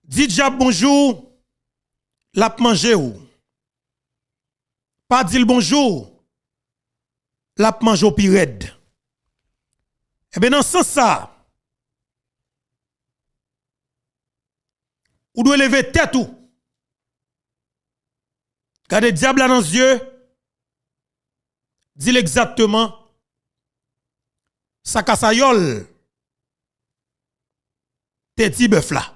Dit diable bonjour, l'a mangé ou. Pas dit le bonjour, l'a mangé au pirède. Eh bien, dans ce sens ça, ou doit lever tête ou. Gardez diable dans les yeux, dit exactement, ça cassayol, petit bœuf là.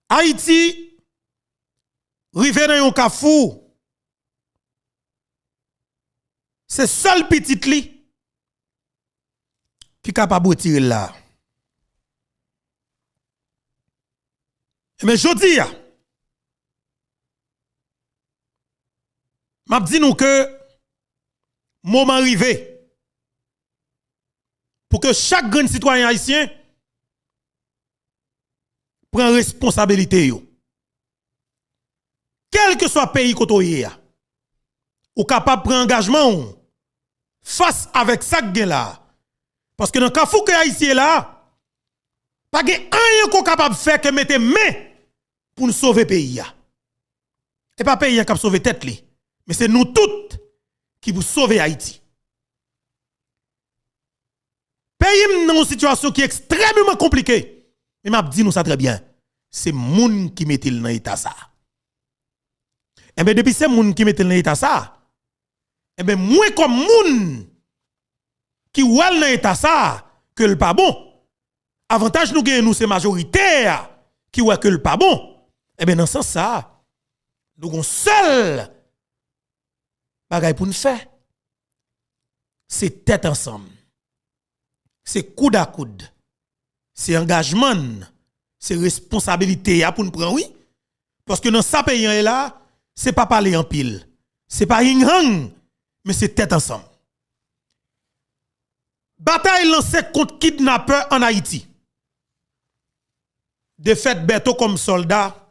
Haïti, rive dans yon kafou, c'est seul petit li qui capable de tirer là. Mais je dis, m'a dit nous que moment arrivé pour que chaque grand citoyen haïtien prenne responsabilité yo. Quel que soit le pays côté ou capable de prendre engagement face avec ça gen là. Parce que dans kafou que haïtien là, pas gen rien qu'on capable de faire que mettre main pour nous sauver le pays. Et pas pays qui a sauvé tête li, mais c'est nous toutes qui vous sauver Haïti. Pays dans une situation qui est extrêmement compliquée. Mais m'a dit nous ça très bien. C'est moun qui met dans l'état ça. Et bien depuis c'est moun qui met dans l'état ça. Et bien moins comme moun qui ouel dans l'état ça que le pas bon. Avantage nous gagnons nous c'est majoritaire qui ouel que le pas bon. Eh bien, dans ce sens, ça, nous avons seul bagay pour nous faire. C'est tête ensemble. C'est coude à coude. C'est engagement. C'est responsabilité pour nous prendre, oui. Parce que dans ce pays là, c'est pas parler en pile. C'est pas ring mais c'est tête ensemble. Bataille lancée contre kidnappeurs en Haïti. De fait, Beto comme soldat.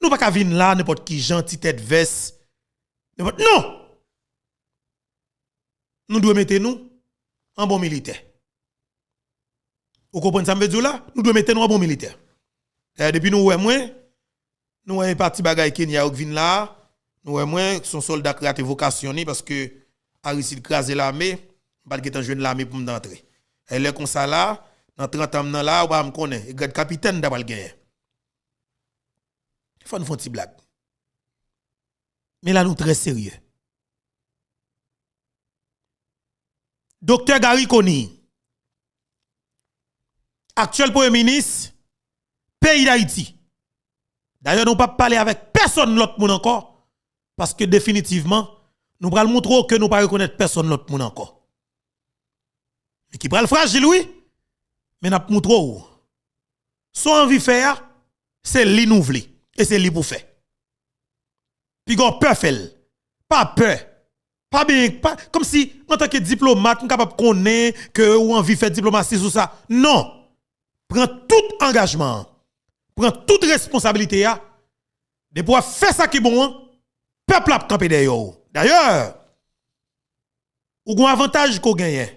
Nous pas venir là n'importe qui gentil tête veste. Non. Nous devons mettre nous en bon militaire. Vous comprenez ça me veut dire là? Nous devons mettre nous en bon militaire. Depuis nous moins nous un parti bagay Kenya qui vient là, nous moins son soldat créé vocation parce que Aristide crasé l'armée, pas que jeune l'armée pour m'entrer. Elle est comme ça là, dans 30 ans là, on va me connaître, grade capitaine d'abord gagner. Il faut nous faire une petite blague. Mais là, nous très sérieux. Docteur Gary Koni, actuel Premier ministre, pays d'Haïti. D'ailleurs, nous ne pouvons pas parler avec personne l'autre monde encore, parce que définitivement, nous allons montrer que nous ne pouvons pas reconnaître personne l'autre monde encore. Mais qui prend le fragile, oui, mais nous allons montrer. Son envie de faire, c'est l'inoublier. Et c'est lui pour faire. Puis on peur faire. Pas peur. Pas bien, pas, comme si, en tant que diplomate, on est capable de connaître que ou envie de faire diplomatie sur ça. Non. Prends tout engagement. Prends toute responsabilité. De pouvoir faire ça qui est bon, peuple a campé derrière. D'ailleurs, ou un avantage qu'on gagne.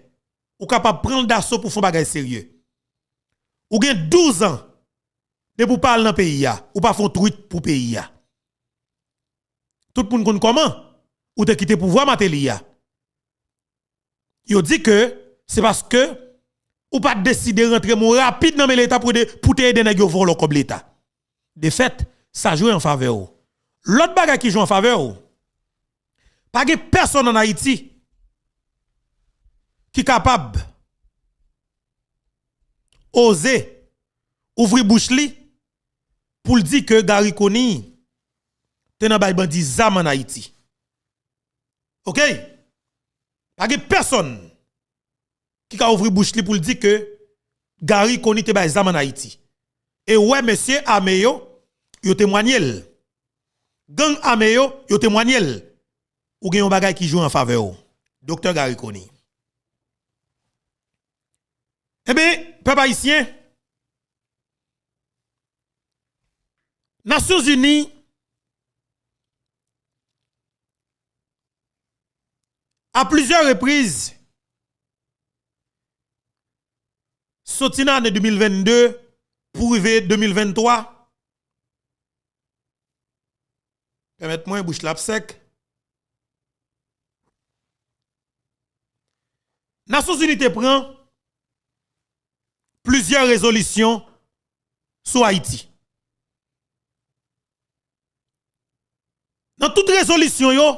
Ou capable de prendre d'assaut pour faire bagage sérieux. Ou gagne 12 ans. De pour parler dans le pays, ou pas font truc pour le pays. Tout le monde connaît comment? Ou te quitter pouvoir Matelia. Yo dit que c'est parce que ou pas décider de rentrer mon rapide dans l'État pour te aider à voler comme l'État. De fait, ça joue en faveur. L'autre bagage qui joue en faveur, pas de personne en Haïti qui est capable oser ouvrir bouche li pour le dire que Gary Koni te nan bay bandi zam en Haïti. OK? Pas de personne qui a ouvert bouche li pour le dire que Gary Koni te bay zam en Haïti. Et ouais monsieur Ameyo, yo témoigné. Gang Ameyo, yo témoigné. Ou gen yon bagay qui joue en faveur. Docteur Gary Koni. Eh bien, peuple haïtien, Nations Unies à plusieurs reprises sorti en 2022 pour arriver 2023. Permettez-moi bouche la sec. Nations Unies prend plusieurs résolutions sur Haïti. Dans toute résolution yo,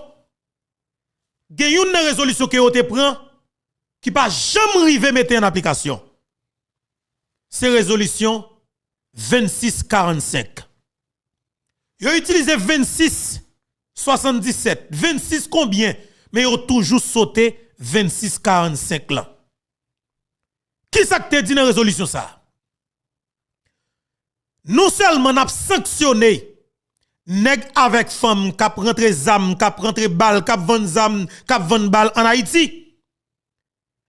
il y a une résolution que vous te prend qui pas jamais arriver mettre en application. C'est résolution 2645. Vous utilisé 2677, 26 combien, mais vous toujours sauté 2645 là. Qui ça te dit dans résolution ça? Non seulement n'a sanctionné nèg avec femme k'ap rentre zam, k'ap rentre balle, k'ap vendre zam, k'ap vendre balle en Haïti.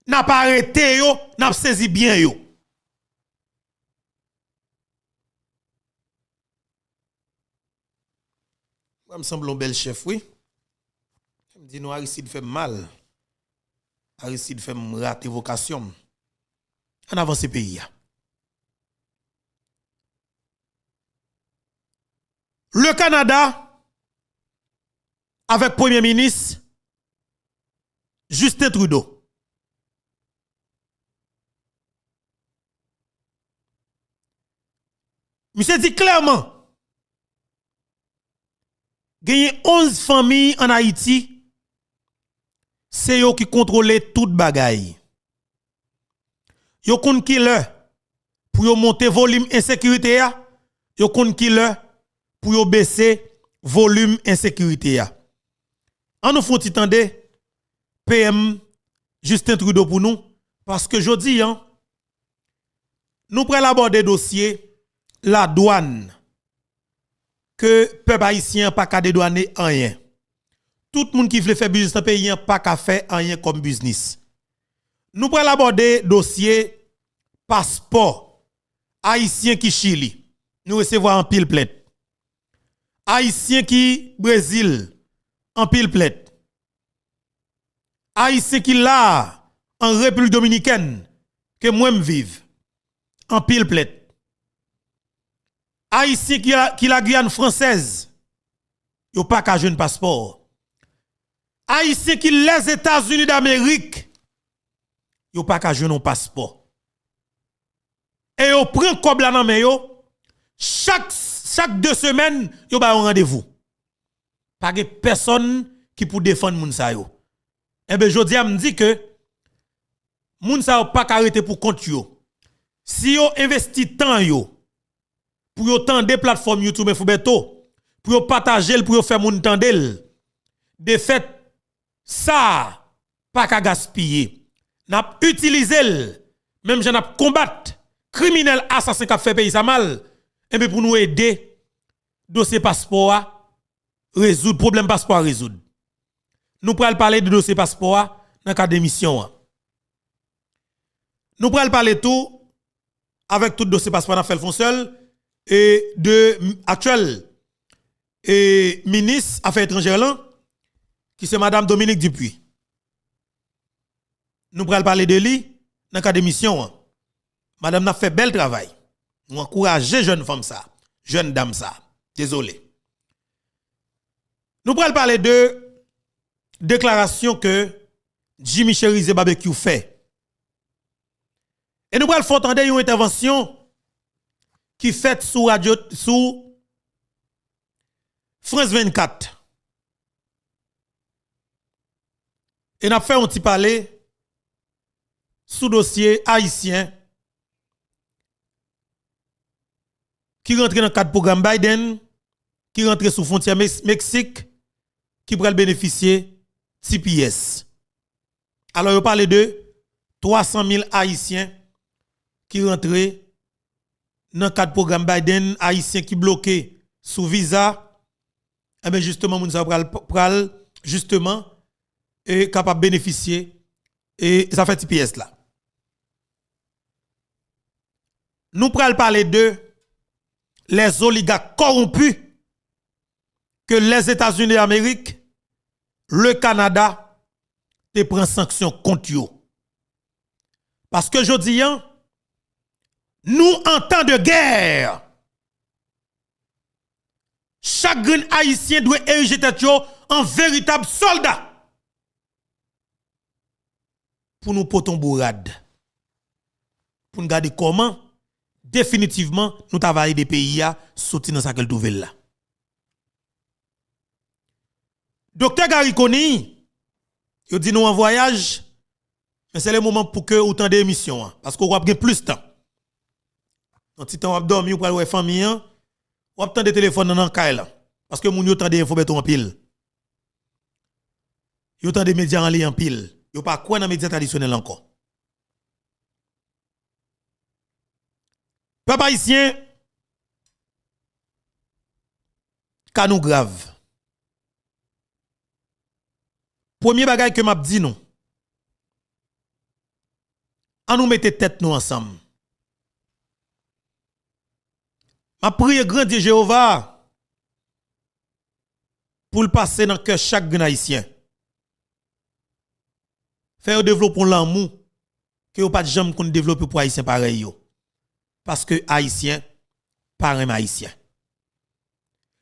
N'a pas arrêté yo, n'a saisi bien yo. Moi me semble un bel chef, oui. Me dit non Aristide fait mal. Aristide fait rater vocation. En avance ce pays. Le Canada, avec Premier ministre Justin Trudeau. Monsieur dit clairement, il y a 11 familles en Haïti, c'est eux qui contrôlent toute bagaille. Yo kon ki le pour yo monter volume insécurité ya, yo kon ki le pour yo baisser volume insécurité ya. En nous font tande PM Justin Trudeau pour nous parce que jodi hein, nous prenons aborder dossier la douane que peuple haïtien pas ka dédouaner rien. Tout le monde qui veut faire business dans pays pas ka faire rien comme business. Nous prenons aborder dossier passeport haïtien qui Chili. Nous recevons en pile plainte. Haïtien qui Brésil en pile plainte. Haïtien qui là en République dominicaine que moi me vive en pile plainte. Haïtien qui la Guyane française yo pas ka jeune passeport. Haïtien qui les États-Unis d'Amérique yo pas ka jeune passeport. Et yo prend comme la nan men yo chaque 2 semaines yo ba un rendez-vous. Pas de personne qui pour défendre moun sa yo. Eh ben jodi a me dit que moun sa yo pas arrêter pour compte yo. Si yo investi temps yo pour yo tande plateforme YouTube et Fubeto, pour yo partager pour yo faire moun tandel. De fait ça pas ka gaspiller. N'a utiliser même j'en a combattre criminel assassin qui fait pays ça mal et bien pour nous aider dossier passeport à résoudre problème passeport à résoudre. Nous pral parler de dossier passeport dans cadre d'émission. Nous pral parler tout avec tout dossier passeport dans fait fond seul et de actuel et ministre affaires étrangères là qui c'est madame Dominique Dupuis. Nous pral parler de lui dans cadre d'émission. Madame n'a fait bel travail. Nous encourageons jeune femme ça, jeune dame ça. Désolé. Nous pourrons parler de déclaration que Jimmy Cherize Barbecue fait. Et nous pourrons faire entendre une intervention qui fait sous radio sous France 24. Et nous avons fait un petit parler sous dossier haïtien qui rentre dans le cadre programme Biden, qui rentre sous frontière Mexique, qui pourrait bénéficier TPS. Alors, on parle de 300 000 Haïtiens qui rentrent dans le cadre programme Biden, Haïtiens qui bloqués sous visa. Et bien justement, nous allons justement et capable de bénéficier et ça fait TPS là. Nous allons parler de les oligarques corrompus que les États-Unis d'Amérique, le Canada, te prend sanction contre eux. Parce que je dis, nous en temps de guerre, chaque grand haïtien doit ériger tête en véritable soldat pour nous poton bourrade. Pour nous garder comment définitivement nous travailler des pays à sortir dans sa nouvelle là. Docteur Gariconi, il dit nous en voyage, mais c'est le moment pour que autant d'émissions parce qu'on va gagner plus de temps. Un petit temps on va dormir pour aller famille, on va attendre des téléphones dans caille là parce que moun yo tande info beton en pile. Yo tande médias en ligne en pile. Yo pas quoi dans médias traditionnels encore. Peuple haïtien, cas nous grave. Premier bagage que m'a dit nous. On nous mette tête nous ensemble. Ma prière grand Dieu Jéhovah pour le passer dans cœur chaque haïtien. Faire développer l'amour que vous pas de jamais qu'on développer pour haïtien pareil yo. Parce que haïtien pareil haïtien.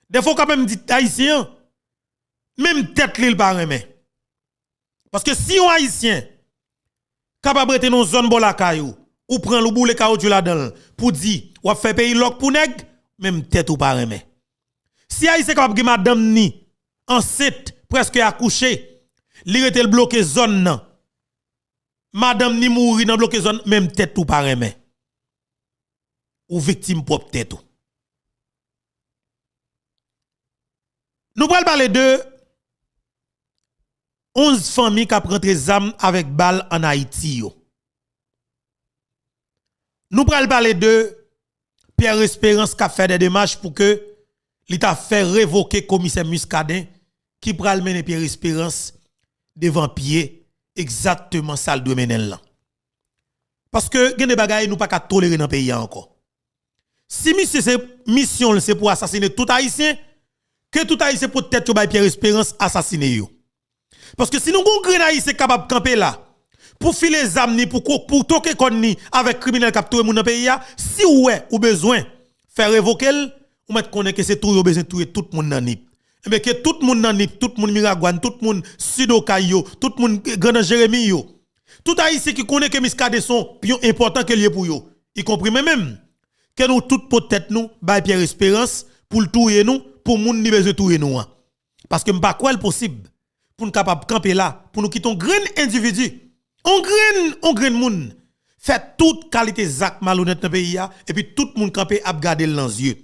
Des fois quand même dit haïtien même tête l'île pareil. Parce que si un haïtien capable de dans zone bolakayou ou prend le boule caoutchouc là-dedans pour dire ou faire pays loc pour nèg même tête ou pas remet. Si haïtien capable de madame ni enceinte presque accouché, li rete bloqué zone nan. Madame ni mouri dans bloqué zone même tête ou pas remet. Ou victime propre tête ou. Nous allons parler de 11 familles qui ont rentré des armes avec balles en Haïti. Nous allons parler de Pierre Espérance qui a fait des démarches pour que l'État fait révoquer commissaire Muscadin qui pral mener Pierre Espérance devant pied exactement ça le doit mener là. Parce que gen des bagaille nous pas qu'à tolérer dans pays encore. Si mission c'est pour assassiner tout haïtien, que tout haïtien pour tête yo bay Pierre Espérance assassiner yo. Parce que si nous gon grand haïtien capable camper là pour filer les âmes pour toquer konni avec criminel capturé moun dans pays ya, si ouais ou besoin faire révoquer ou mettre connaît que c'est tout yo besoin tuer tout moun nan nip. Mais que tout moun nan nip, tout moun Miragouane, tout moun Sudokai yo, tout moun Grand Jérémie yo. Tout haïtien qui connaît que Miskade sont pion important que lié pour yo. Y compris même que nous tout peut-être nous bay Pierre Espérance pour le tuer nous pour moun ni besoin tuer nous. Parce que m'pa quoi possible pour nous capable camper là pour nous quitter un grand individu. On grain moun fait toute qualité zak malhonnête dans pays et puis tout moun camper a garder dans les yeux.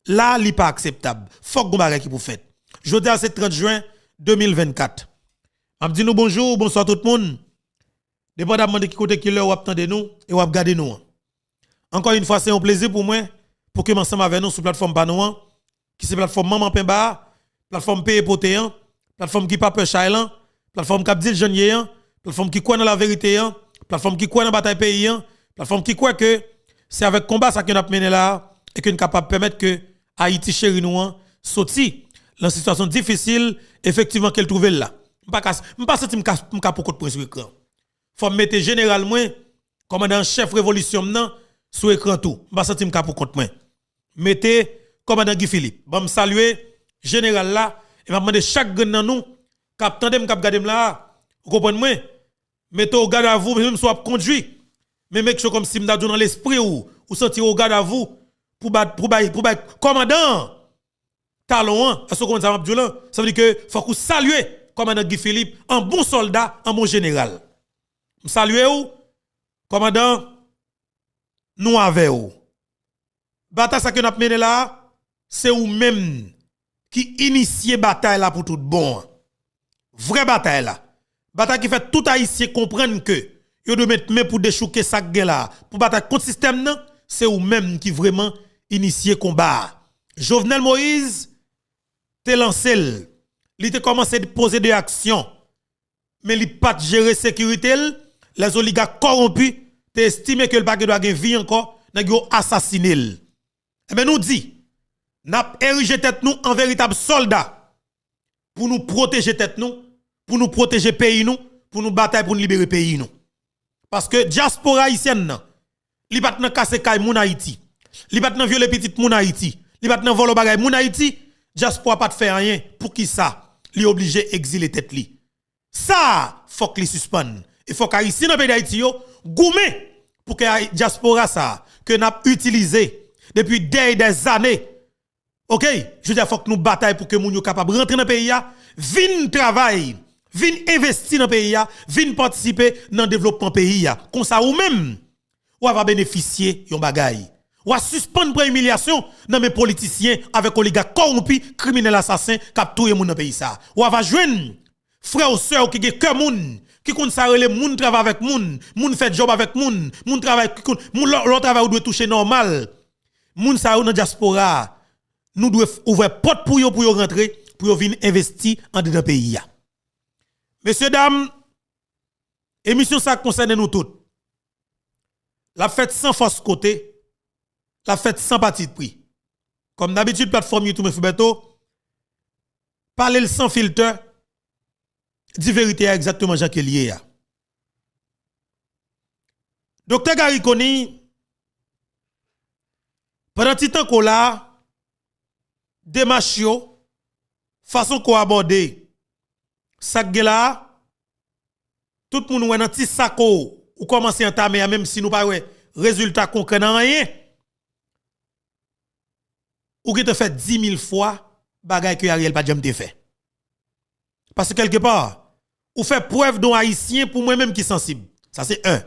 Là, li pas acceptable. Faut que bagay qui pour fait. Jeudi à 30 juin 2024. M'a dit nous bonjour, bonsoir tout le monde. Dépendamment de qui côté qui l'heure ou attendez nous et ou regarder nous. Encore une fois, c'est un plaisir pour moi pour que ensemble avec nous sur plateforme Panouan qui c'est plateforme Maman Pemba, plateforme Paye Potéan, plateforme qui pas peur Chailan, plateforme Cap dit jeune plateforme qui croit dans la vérité, plateforme qui croit dans la bataille pays, plateforme qui croit que c'est avec combat ça qu'on a mené là et qu'on est capable de permettre que Haïti chéri nous sorti dans une situation difficile effectivement qu'elle trouve là. M'pas senti m'ka pour point sur écran. Faut mettre général moi commandant chef révolution nan sur écran tout. M'pas senti m'ka pour compte moi. Mettez commandant Guy Philippe. Bon me saluer général là et m'a demander chaque grand nan nous cap tandem cap garder là. Vous comprenez moi? Mettez au garde à vous même soit conduit. Mais make sure comme si m'da dans l'esprit ou sentir au garde à vous pour commandant talon est-ce que ça m'a ça veut dire que faut que saluer commandant Guy Philippe un bon soldat un bon général. Me saluer ou commandant nous avec ou. Bataille ça que n'a mené là c'est ou même qui initie bataille là pour tout bon. Vraie bataille là. Bataille qui fait tout haïtien comprendre que yo doit mettre main pour déchouquer ça là pour bataille contre système nan c'est ou même qui vraiment initié combat. Jovenel Moïse te lancé, il te commencé à poser des actions mais il pas gérer sécurité, les oligarques corrompus te estimé que le pas doit gagner vie encore, n'a assassiné. Et ben nous dit n'a érigé tête nous en véritable soldat pour nous protéger tête nous, pour nous protéger pays nous, pour nous batailler pour nous libérer pays nous. Parce que diaspora haïtienne li pat nan kase kay moun Haïti, li pat nan viole petite moun Haïti, li pat nan volo bagay moun Haïti, diaspora pas fait rien pour qui ça, li obligé exiler tête li. Ça faut que li suspend. Il faut qu'Haïti dans pays d'Haïti yo goumé pour que diaspora ça que n'a utilisé depuis des années. OK, je veux dire faut que nous bataille pour que moun yo capable rentrer dans pays ya, vinn travail, vinn investir dans pays ya, vinn participer dans le développement pays ya. Comme ça ou même ou va bénéficier yon bagay. Ou suspendre pour humiliation dans mes politiciens avec oligarques corrompus, criminels assassins qui touye moun dans pays ça. Ou va joindre frère ou sœur qui gen cœur moun, qui compte ça relé moun travaille avec moun fait job avec moun travaille moun l'autre travail ou doit toucher normal. Moun ça ou dans diaspora, nous devons ouvrir porte pour yo rentrer pour yo venir investir en dedans pays ya. Messieurs dames, émission ça concerne nous toutes. La fête sans force côté, la fête sans parti de prix. Comme d'habitude, plateforme YouTube Fubeto, parler sans filtre, dit vérité exactement Jacques Lié. Docteur Gariconi, pendant tout temps qu'on a, démarche façon qu'on aborde, ça là, tout le monde est dans petit sako ou commencer à entamer même si nous pas résultat concret dans rien. Ou qui te fait 10 000 fois bagay que Ariel pas jamais fait. Parce que quelque part, ou fait preuve d'un haïtien pour moi-même qui sensible. Ça c'est un.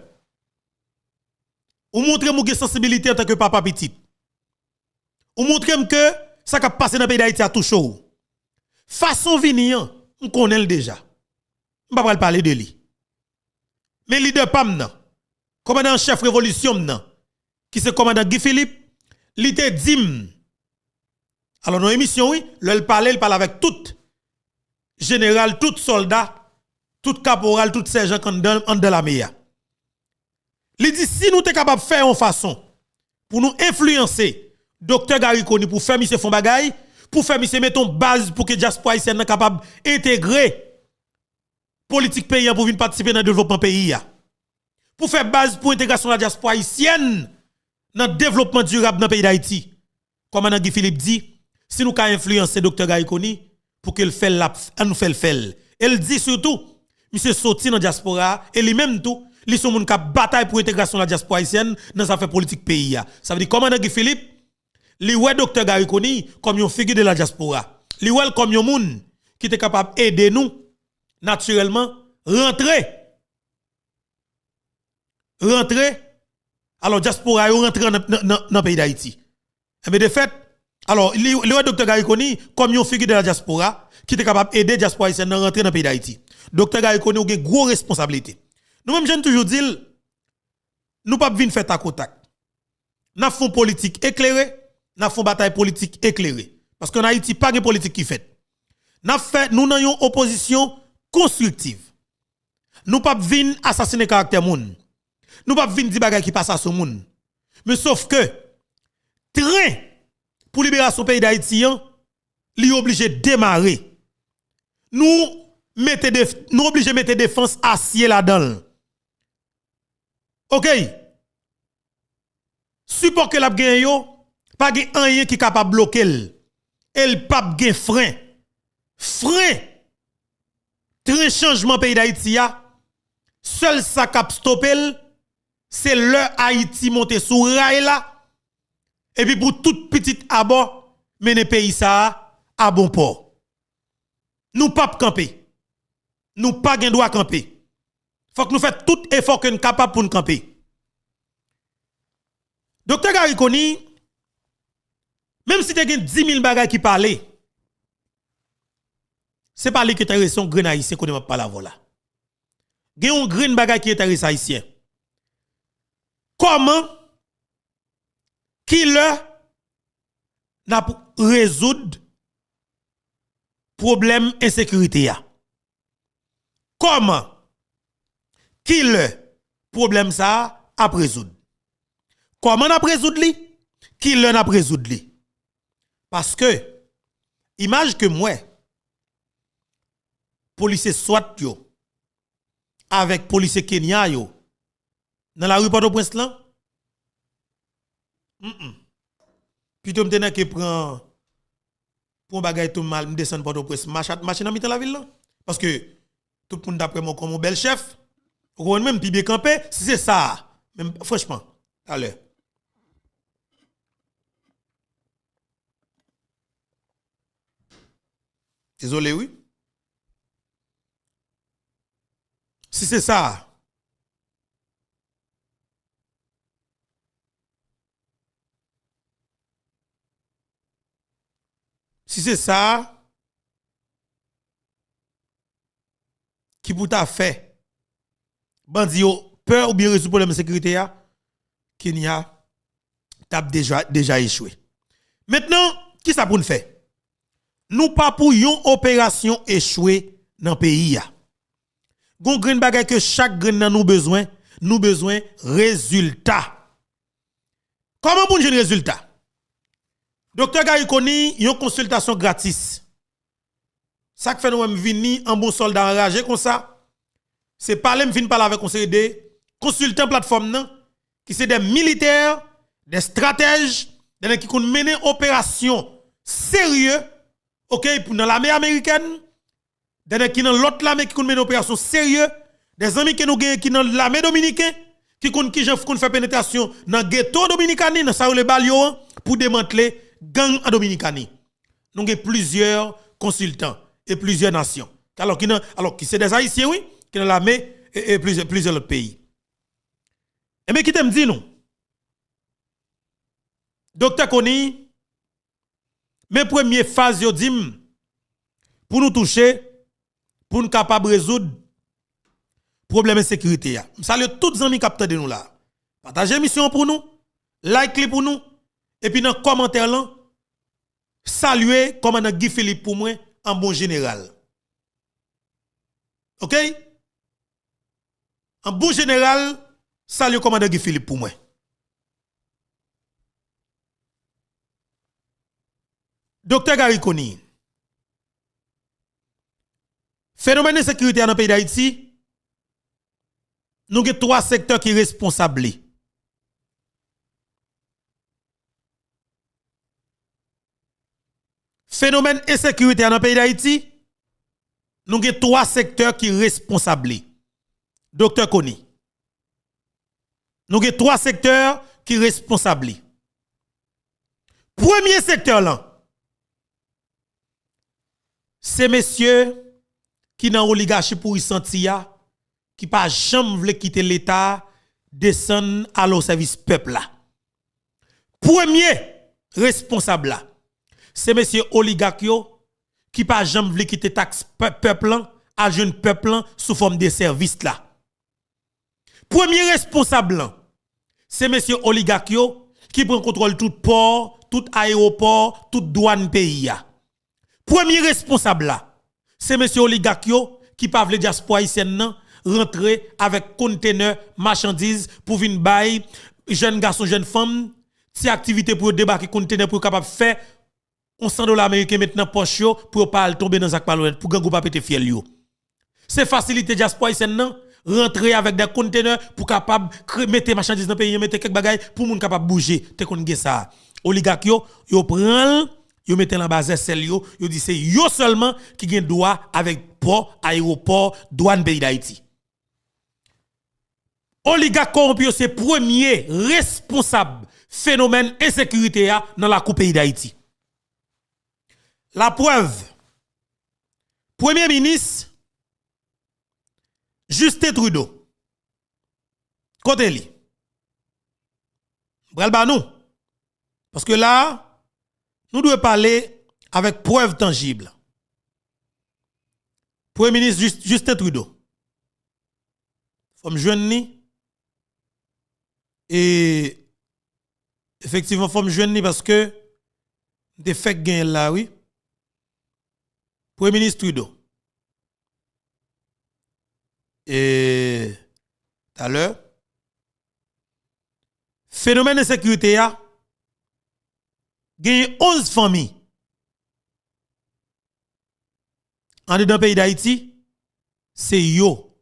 Ou montre moi que sensibilité en tant que papa petit. Ou montre que ça qui passe dans le pays d'Haïti a tout chaud. Façon venir, on connaît le déjà. On va pas parler de lui. Mais leader PAM nan, commandant chef révolution nan, qui c'est commandant Guy Philippe, li te dim. Alors dans l'émission oui, il parle avec tout général, tout soldat, tout caporal, tout sergent en de la meilleure. Il dit si nous sommes capables de faire une façon pour nous influencer docteur Gariconi pour faire monsieur font bagay, pour faire monsieur mettons base pour que diaspora haïtienne soit capable d'intégrer politique paysan pour venir participer dans le développement pays. Pour faire base pour l'intégration de la diaspora haïtienne dans le développement durable dans le pays d'Haïti. Comme Guy Philippe dit, si nous avons influencer Dr. Gariconi pour qu'il fasse nous fait le faire. Elle dit surtout, monsieur sorti dans la diaspora, et lui-même tout, ils sont moun k'ap bataille pour l'intégration de la diaspora haïtienne dans sa fait politique pays. Ça veut dire, comme Guy Philippe, li wè Dr. Gariconi comme une figure de la diaspora. Li wè comme un moun qui est capable d'aider nous naturellement rentrer alors diaspora yo rentrer dans le pays d'Haïti. Mais de fait alors le docteur Gariconi comme une figure de la diaspora qui est capable d'aider diaspora haïtienne à rentrer dans le pays d'Haïti. Docteur Gariconi a une grosse responsabilité. Nous même j'aime toujours dire nous pas venir faire ta contact. Nous font politique éclairée, nous font bataille politique éclairée parce qu'en Haïti pas de politique qui fait. Nous avons une opposition constructive. Nous pas venir assassiner caractère moun. Nous pas venir dire bagay qui passe à ce monde. Mais sauf que train pour libération pays d'Haïti li obligé de démarrer. Nous obligé de mettre défense acier là-dedans. OK. Support que la gen yo pas gen rien qui capable bloquer. Elle pas gen frein. Frein train changement pays d'Haïti seul ça cap stopper c'est le Haïti monter sous rail là et puis pour toute petite abord mener pays ça à bon port. Nous pas camper. Nous pas gen droit camper. Faut que nous fassions tout effort que nous capable pour nous camper. Docteur Gariconi même si tu as 10 000 bagages qui parlent, c'est pas lui qui intéresse un grain haïtien qu'on ne pas la voilà. Il y a un grain bagage qui intéresse haïtien. Comment qui le n'a résoudre problème insécurité ya? Comment qui le problème ça a résoudre? Comment n'a résoudre li? Qui le n'a résoudre li? Parce que image que moi policier SWAT yo avec policier Kenya yo dans la rue Port-au-Prince là Plutôt m'tena que prend pour bagay tout mal me descendre Port-au-Prince machine en la ville là parce que tout le monde d'après moi comme un bel chef ou même puis bien camper si c'est ça même franchement allez désolé oui si c'est ça si c'est ça qui pour ta fait bandi yo peur ou bien résoudre problème de sécurité a Kenya t'a déjà échoué maintenant qui ça pour nous faire nous pas pour une opération échouée dans le pays a gon green bagay que chaque grain nan nous besoin résultat comment pour un résultat docteur Gary Koni une consultation gratis ça que fait nous venir en bon soldat enragé comme ça c'est parler me vinn parler avec conseiller des consultants plateforme nan qui c'est des militaires des stratèges des qui connaissent mener opération sérieux OK pour dans l'armée américaine des qui dans l'autre l'armée qui connaissent mener opération sérieux des amis que nous gagnent qui dans l'armée dominicaine qui connaissent faire pénétration dans ghetto dominicani dans ça le balio pour démanteler gang en dominicani nous avons plusieurs consultants et plusieurs nations alors qui c'est des haïtiens oui qui dans l'armée et plusieurs autres pays et mais qui t'aime dit nous docteur Koni mes premières phases yo dim pour nous toucher pour nous capable résoudre problème de sécurité ya salue tous les amis qui de nous là partagez mission pour nous like pour nous et puis dans commentaire là saluer commandant Guy Philippe pour moi en bon général OK en bon général saluer commandant Guy Philippe pour moi docteur Gary Koni phénomène de sécurité dans le pays d'Haïti nous avons trois secteurs qui sont responsables. Phénomène insécurité dans le pays d'Haïti, nous avons trois secteurs qui sont responsables. Docteur Koni. Nous avons trois secteurs qui sont responsables. Premier secteur là, c'est messieurs qui dans oligarchie pour y sentir qui pas jamais voulu quitter l'état descendre à leur service peuple là. Premier responsable là, c'est monsieur oligarque qui pas jamais voulu quitter taxe peuple là à jeune peuple là sous forme de service là. Premier responsable là, c'est monsieur oligarque qui prend contrôle tout port, tout aéroport, toute douane pays là. Premier responsable là, c'est monsieur oligarque qui pas veut diaspora haïtienne nan rentrer avec conteneur marchandises pour venir bailler jeunes garçons jeunes femmes si activité pour débarquer conteneur pour capable faire on $100 américain maintenant poche yo pour pas tomber dans sac palette pour gangou pas péter fiel yo c'est facilité diaspora haïtienne nan rentrer avec des conteneurs pour capable mettre marchandises dans pays mettre quelques bagages pour moun capable bouger te kon gen ça oligarque yo prend yo mette en base celle yo dit c'est yo seulement qui gen droit avec port aéroport douane pays d'Haïti. Oligarque corrompu c'est premier responsable phénomène insécurité dans la coupe pays d'Haïti. La preuve Premier ministre Justin Trudeau côté li bral ba nous parce que là nous devons parler avec preuve tangible. Premier ministre Justin Trudeau. Faut jeune ni et effectivement faut jeune ni parce que des faits gain là oui. Premier ministre Trudeau. Et tout à l'heure phénomène de sécurité a gagne 11 familles en dedans pays d'Haïti, c'est yo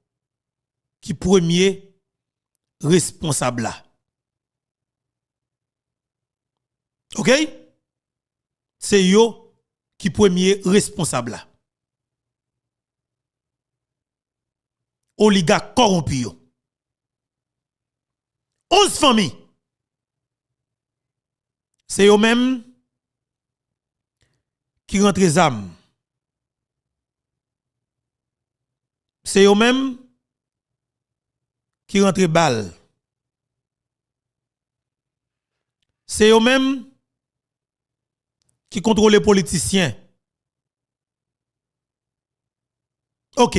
qui premier responsable là. OK? C'est yo qui premier responsable là. Oligarque corrompu yo. 11 familles. C'est eux même qui rentrent les âmes. C'est eux même qui rentrent balles. C'est eux même qui contrôlent les politiciens. OK.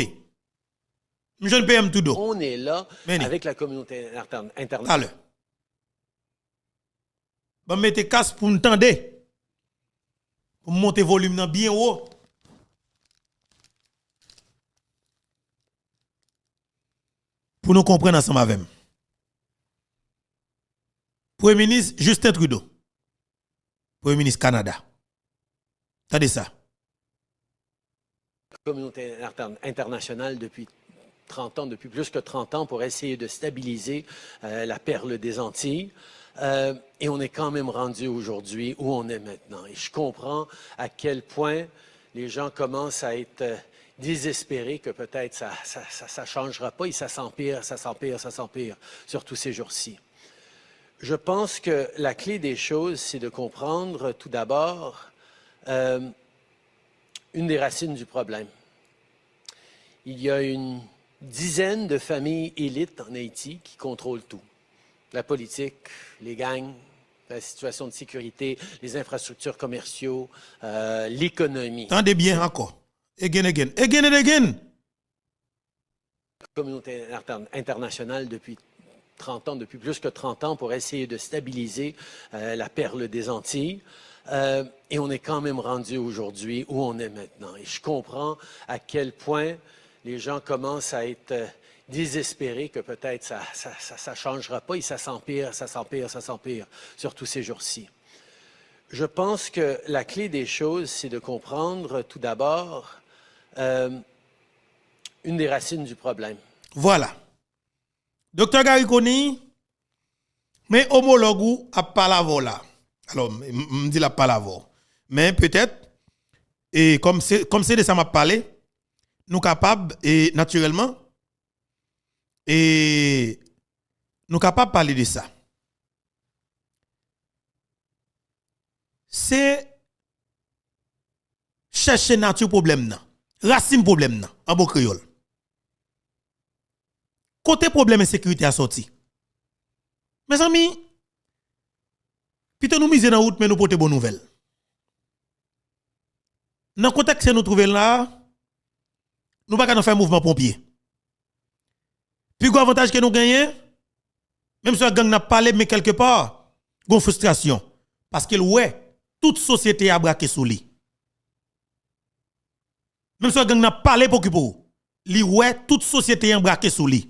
Je ne PM tout d'eau. On est là avec la communauté internationale. Alors. Bon, mettez casse pour m'entendre. Pour monter volume bien haut. Pour nous comprendre ensemble avec moi. Premier ministre Justin Trudeau. Premier ministre Canada. Attendez ça. La communauté internationale depuis 30 ans, depuis plus que 30 ans, pour essayer de stabiliser la perle des Antilles. Et on est quand même rendu aujourd'hui où on est maintenant. Et je comprends à quel point les gens commencent à être désespérés que peut-être ça changera pas et ça s'empire, surtout ces jours-ci. Je pense que la clé des choses, c'est de comprendre tout d'abord une des racines du problème. Il y a une dizaine de familles élites en Haïti qui contrôlent tout. La politique, les gangs, la situation de sécurité, les infrastructures commerciaux, l'économie. Tendez bien encore. Again. La communauté internationale depuis 30 ans, depuis plus que 30 ans, pour essayer de stabiliser la perle des Antilles. Et on est quand même rendu aujourd'hui où on est maintenant. Et je comprends à quel point les gens commencent à être désespérés que peut-être ça changera pas et ça s'empire, surtout ces jours-ci. Je pense que la clé des choses, c'est de comprendre tout d'abord une des racines du problème. Voilà. Docteur Gariconi, mais homologue a pas la vola. Alors, me dit la pas la voix. Mais peut-être, et comme c'est de ça m'a parlé, nous capables, et naturellement, et nous capables de parler de ça. C'est chercher nature problème nan, racine problème nan, en beau créole. Côté problème insécurité a sorti. Mes amis, plutôt nous miser dans route mais nous porter bonne nouvelle. Dans le contexte que nous trouvons là, nous ne pouvons pas faire mouvement pompier. Puis gros avantage que nous gagnons, même si la gang n'a pas parlé, mais quelque part, une frustration. Parce que ouais, toute société a braqué sous lui. Même si la gang n'a pas parlé pour lui, ouais, toute société a braqué sous lui.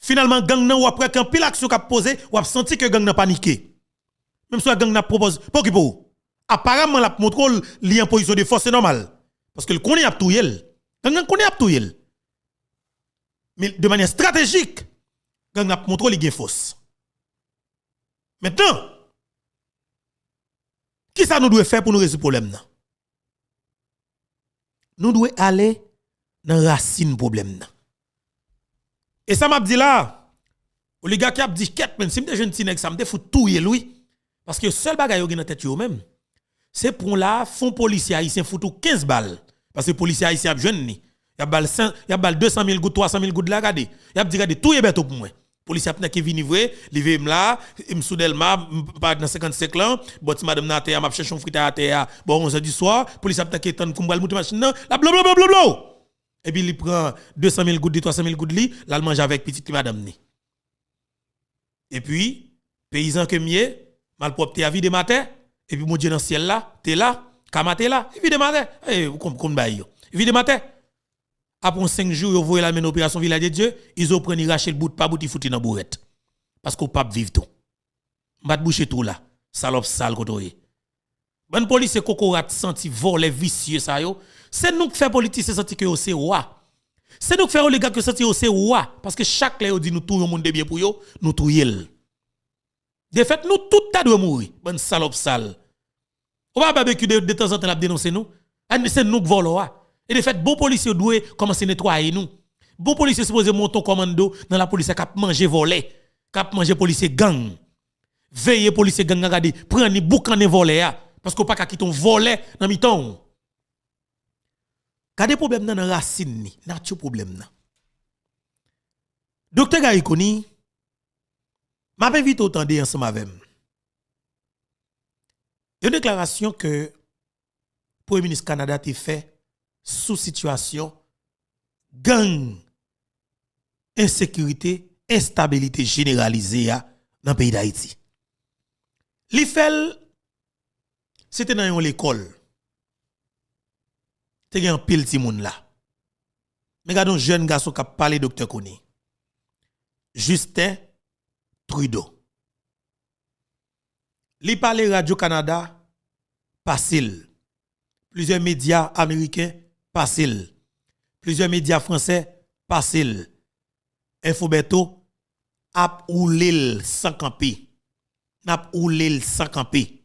Finalement, gang nan ou après qu'un pile action qu'a posé, ou a senti que gang n'a paniqué. Même si la gang n'a proposé, pour qui pour? Apparemment, la montre li en position de force, c'est normal. Parce que le connaît a tout yel. Gang connaît a tout yel. Mais de manière stratégique, gang n'a montre li gen force. Maintenant, qui ça nous doit faire pour nous résoudre le problème? Nous devons aller dans la racine du problème. Et ça m'a dit là, les gars qui a dit qu'est men si me jeune petit nèg ça me fout tout lui parce que seul bagay yo gen dans tête yo même c'est pour là fond policier haïtien fout 15 balles parce que policier haïtien a jeune ni y a balle 200 000 gouttes 300 000 gouttes là regardez y a dit regardez tout est bête pour moi policier a qui vini vrai livré là me soudelma pas dans 55 ans bon madame na terre m'a chercher un frite à terre bon 11h du soir policier a qui tande comme monter machine la blablabla. Et puis il prend 200 000 gouttes, 300 000 gouttes, là il mange avec petite madame ni. Et puis, paysan que mieux, malpropre à vie de matin, et puis mon Dieu dans le ciel là, t'es là, kamate là, et vie de matin, et vous comprenez, vie de matin. Après 5 jours, vous voyez la même opération Village de Dieu, ils ont pris racheter le bout de pas bout, ils foutent dans la bourrette. Parce qu'on ne peut pas vivre tout. M'a boucher tout là, salope sale côté. Bonne police et cocorat senti voler vicieux ça yo. C'est nous qui fait politique senti que c'est roi. C'est nous qui fait oligarque senti que c'est roi parce que chaque lè dit nous tout le monde de bien pour yo, nous tout yel. De fait, nous, tout ta doit mourir. Bonne salope sale. On va barbecue de temps en temps, la dénoncer nous. C'est nous qui volons. Et de fait, bon policier doit commencer à nettoyer nous. Bon policier supposé monter un commando dans la police qui a mangé volé, qui a mangé policier gang. Veillez policier gang, regardez, prenez boucan de volé. Parce qu'on pas qu'à quitter un volé dans mi-temps. Gardez problème dans la racine, nature problème. Docteur Garikoni, m'a invité autant de ensemble avec moi. Une déclaration que le Premier ministre Canada a fait sous situation gang, insécurité, instabilité généralisée dans le pays d'Haïti. L'IFEL, c'était dans l'école. C'était un pile de monde là. Mais regardons un jeune garçon qui a parlé docteur Koni. Justin Trudeau. Li parle Radio-Canada, facile. Plusieurs médias américains, facile. Plusieurs médias français, facile. Infobeto, ap oulil sans camper. Nap oulil sans camper.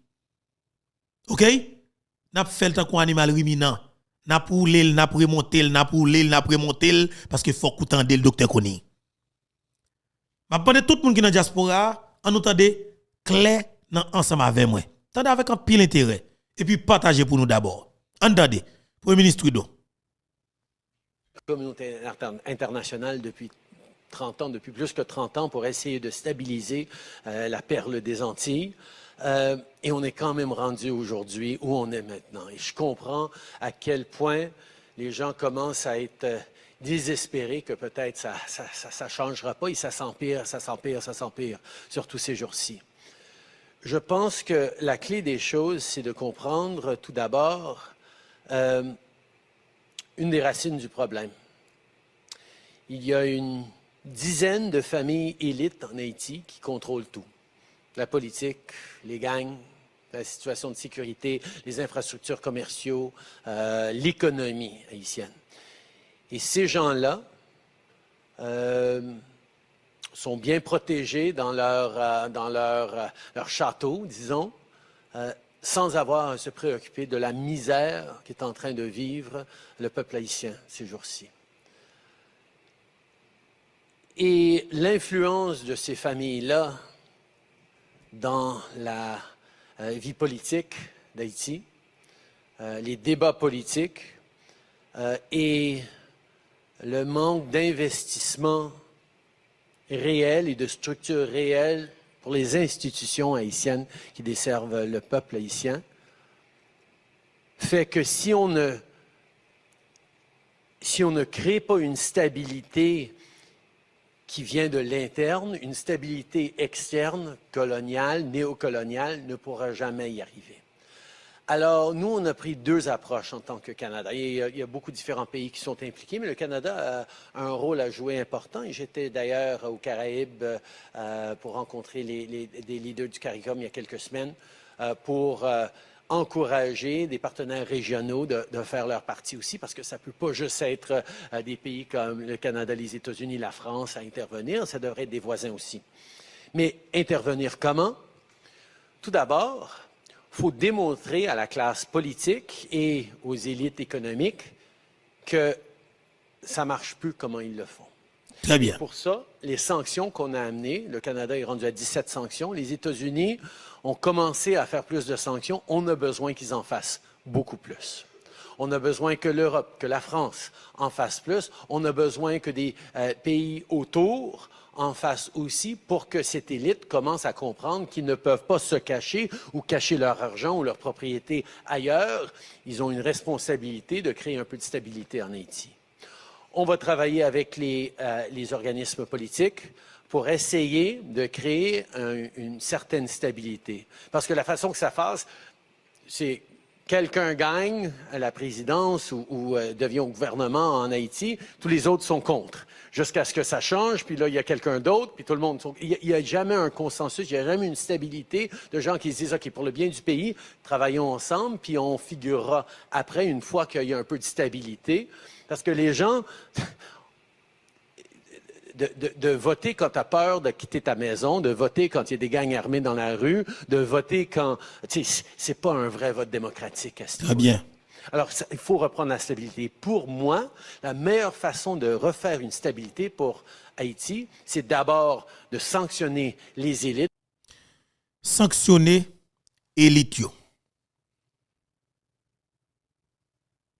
OK? Nap fait le temps qu'on animal ruminant. Nap oulil, nap remonter, nap oulil, nap remonter, parce que faut qu'on le docteur Koni. Ma pande tout le monde qui dans diaspora, en entendez clair dans ensemble avec moi. Tendez avec un pile intérêt et puis partagez pour nous d'abord. Entendez, Premier ministre Trudeau. La communauté internationale depuis 30 ans, depuis plus que 30 ans, pour essayer de stabiliser la perle des Antilles. Et on est quand même rendu aujourd'hui où on est maintenant. Et je comprends à quel point les gens commencent à être désespérés que peut-être ça changera pas et ça s'empire, surtout ces jours-ci. Je pense que la clé des choses, c'est de comprendre tout d'abord une des racines du problème. Il y a une dizaine de familles élites en Haïti qui contrôlent tout. La politique, les gangs, la situation de sécurité, les infrastructures commerciaux, l'économie haïtienne. Et ces gens-là sont bien protégés dans leur château, disons, sans avoir à se préoccuper de la misère qu'est en train de vivre le peuple haïtien ces jours-ci. Et l'influence de ces familles-là dans la vie politique d'Haïti, les débats politiques et le manque d'investissement réel et de structures réelles pour les institutions haïtiennes qui desservent le peuple haïtien, fait que si on ne crée pas une stabilité qui vient de l'interne, une stabilité externe, coloniale, néocoloniale, ne pourra jamais y arriver. Alors, nous, on a pris deux approches en tant que Canada. Il y a beaucoup de différents pays qui sont impliqués, mais le Canada a un rôle à jouer important. Et j'étais d'ailleurs aux Caraïbes pour rencontrer des leaders du CARICOM il y a quelques semaines pour encourager des partenaires régionaux de faire leur partie aussi, parce que ça ne peut pas juste être des pays comme le Canada, les États-Unis, la France à intervenir, ça devrait être des voisins aussi. Mais intervenir comment? Tout d'abord, il faut démontrer à la classe politique et aux élites économiques que ça ne marche plus comment ils le font. Très bien. Et pour ça, les sanctions qu'on a amenées, le Canada est rendu à 17 sanctions, les États-Unis ont commencé à faire plus de sanctions, on a besoin qu'ils en fassent beaucoup plus. On a besoin que l'Europe, que la France en fassent plus. On a besoin que des pays autour en fassent aussi pour que cette élite commence à comprendre qu'ils ne peuvent pas se cacher ou cacher leur argent ou leur propriété ailleurs. Ils ont une responsabilité de créer un peu de stabilité en Haïti. On va travailler avec les organismes politiques pour essayer de créer une certaine stabilité. Parce que la façon que ça fasse, c'est quelqu'un gagne à la présidence ou devient au gouvernement en Haïti, tous les autres sont contre. Jusqu'à ce que ça change, puis là, il y a quelqu'un d'autre, puis tout le monde... Il n'y a jamais un consensus, il n'y a jamais une stabilité de gens qui se disent, OK, pour le bien du pays, travaillons ensemble, puis on figurera après, une fois qu'il y a un peu de stabilité. Parce que les gens... de voter quand tu as peur de quitter ta maison, de voter quand il y a des gangs armés dans la rue, de voter quand... C'est pas un vrai vote démocratique à ce Très bien. Alors, il faut reprendre la stabilité. Pour moi, la meilleure façon de refaire une stabilité pour Haïti, c'est d'abord de sanctionner les élites. Sanctionner élite yo.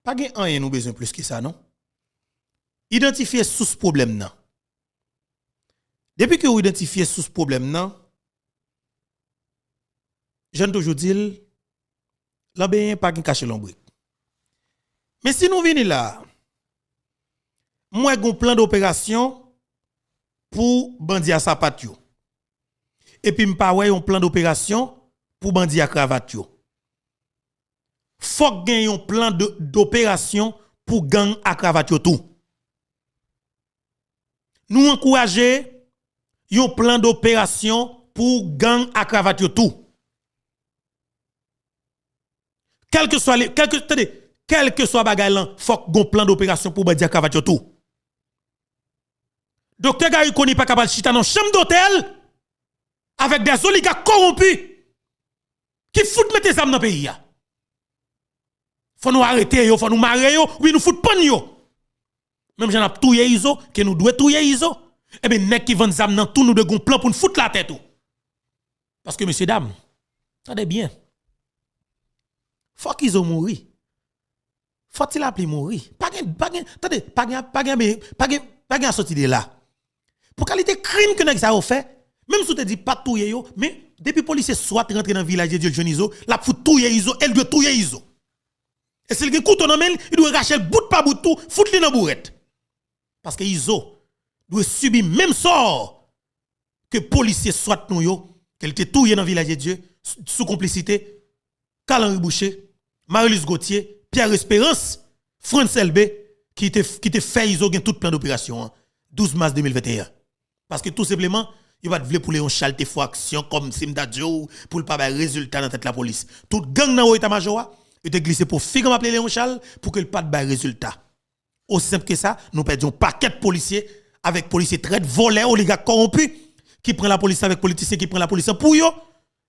Pas gen rien nous besoin plus que ça, non? Identifier sous ce problème nan. Depuis que vous identifiez sous ce problème nan, j'aime toujours dire, là ben pas gen cacher l'ombrique. Mais si nous venons là, moi j'ai un plan d'opération pour bandi à sapat yo. Et puis m'pa ouais un plan d'opération pour bandi à cravate yo. Faut gen un plan d'opération pour gang à cravate yo tout. Nous encourager un plan d'opération pour gang à cravate yo tout. Quel que soit bagay lan, faut gon plan d'opération pour bandi à cravate yo tout. Docteur Gary Koni pas capable chita dans chambre d'hôtel avec des oligarques corrompus qui foutent mettre des armes dans le pays. Faut nous arrêter yo, faut nous marrer yo, oui nous foutent pas yo. Même j'en a touye iso, que nous doit touye iso. Eh bien nek qui vend des armes dans tout nous de gon plan pour nous foutre la tête tout. Parce que messieurs dames, attendez bien. Faut qu'ils ont mouru. Faut-il appeler mourir? Attendez, pas gen sorti de là. Pour qualité crime que nèg ça a fait, même si tu te dis pas touyer yo, mais depuis policier soit rentré dans le village de Dieu la fout touyer iso, elle doit touyer iso. Et s'il gen couteau dans main, il doit racher bout par bout tout, foutre li dans bourrette. Parce que iso doit subir même sort que policier soit nou yo, qu'elle te touyer dans le village de Dieu sous complicité Calan Boucher, Marie-Lise Gauthier, Pierre Espérance, France LB qui te fait iso gen tout plan d'opération 12 mars 2021. Parce que tout simplement, il va te vouloir pour les chalte faux action comme Simdadjo pour le pas résultat dans tête la police. Tout gang dans état major, il te glissé pour figue m'appeler Léon Charles pour que le pas de résultat. Aussi simple que ça, nous perdons paquet de policiers avec policiers traite voleurs oligarques corrompus qui prend la police avec politiciens qui prend la police pour yo.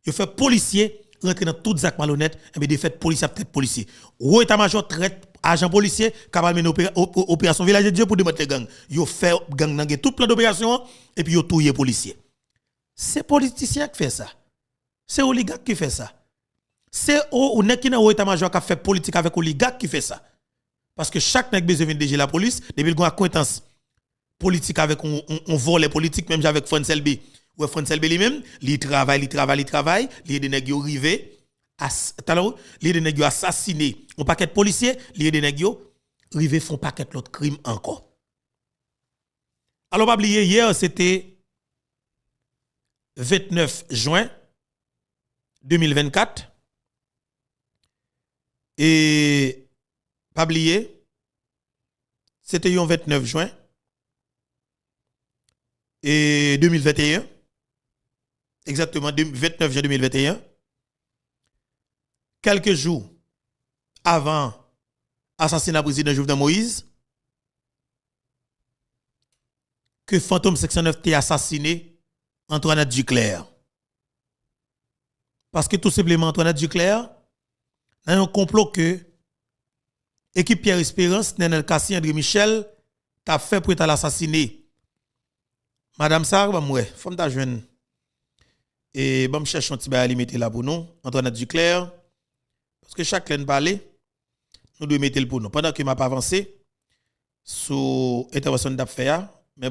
Il fait policier rentrer dans toutes actes malhonnêtes et bien de fait policier à tête policier. Ou état major traite agent policier capable mener opération village de Dieu pour démonter les gangs. Yo fait gang nan tout plan d'opération et puis yo touyer policier. C'est politicien qui fait ça. C'est oligarque qui fait ça. C'est ou nek qui nan état major qui fait politique avec oligarque qui fait ça. Parce que chaque nek besoin de la police depuis le acquaintance politique avec on volet politique même avec France LB. Ou France LB lui-même, il travaille, il des nèg yo rivé li de nèg yo assassiné un paquet de policiers, li de nèg yo rivé font paquet l'autre crime encore. Alors pas oublier hier c'était 29 juin 2024 et pas oublier c'était le 29 juin et 2021 exactement 29 juin 2021 quelques jours avant l'assassinat du président Jovenel Moïse, que Fantôme 609 a assassiné Antoinette Duclerc. Parce que tout simplement, Antoinette Duclerc a un complot que l'équipe Pierre Espérance, Nenel Kassi, André Michel, t'a fait pour l'assassiner. Madame Sarr, ouais, femme ta jeune. Et bon, je cherche un petit peu à limiter là pour nous, Antoinette Duclerc. Parce que chaque laine parle, nous devons mettre le pour nous. Pendant que je n'ai pas avancé sur l'intervention d'affaires, mais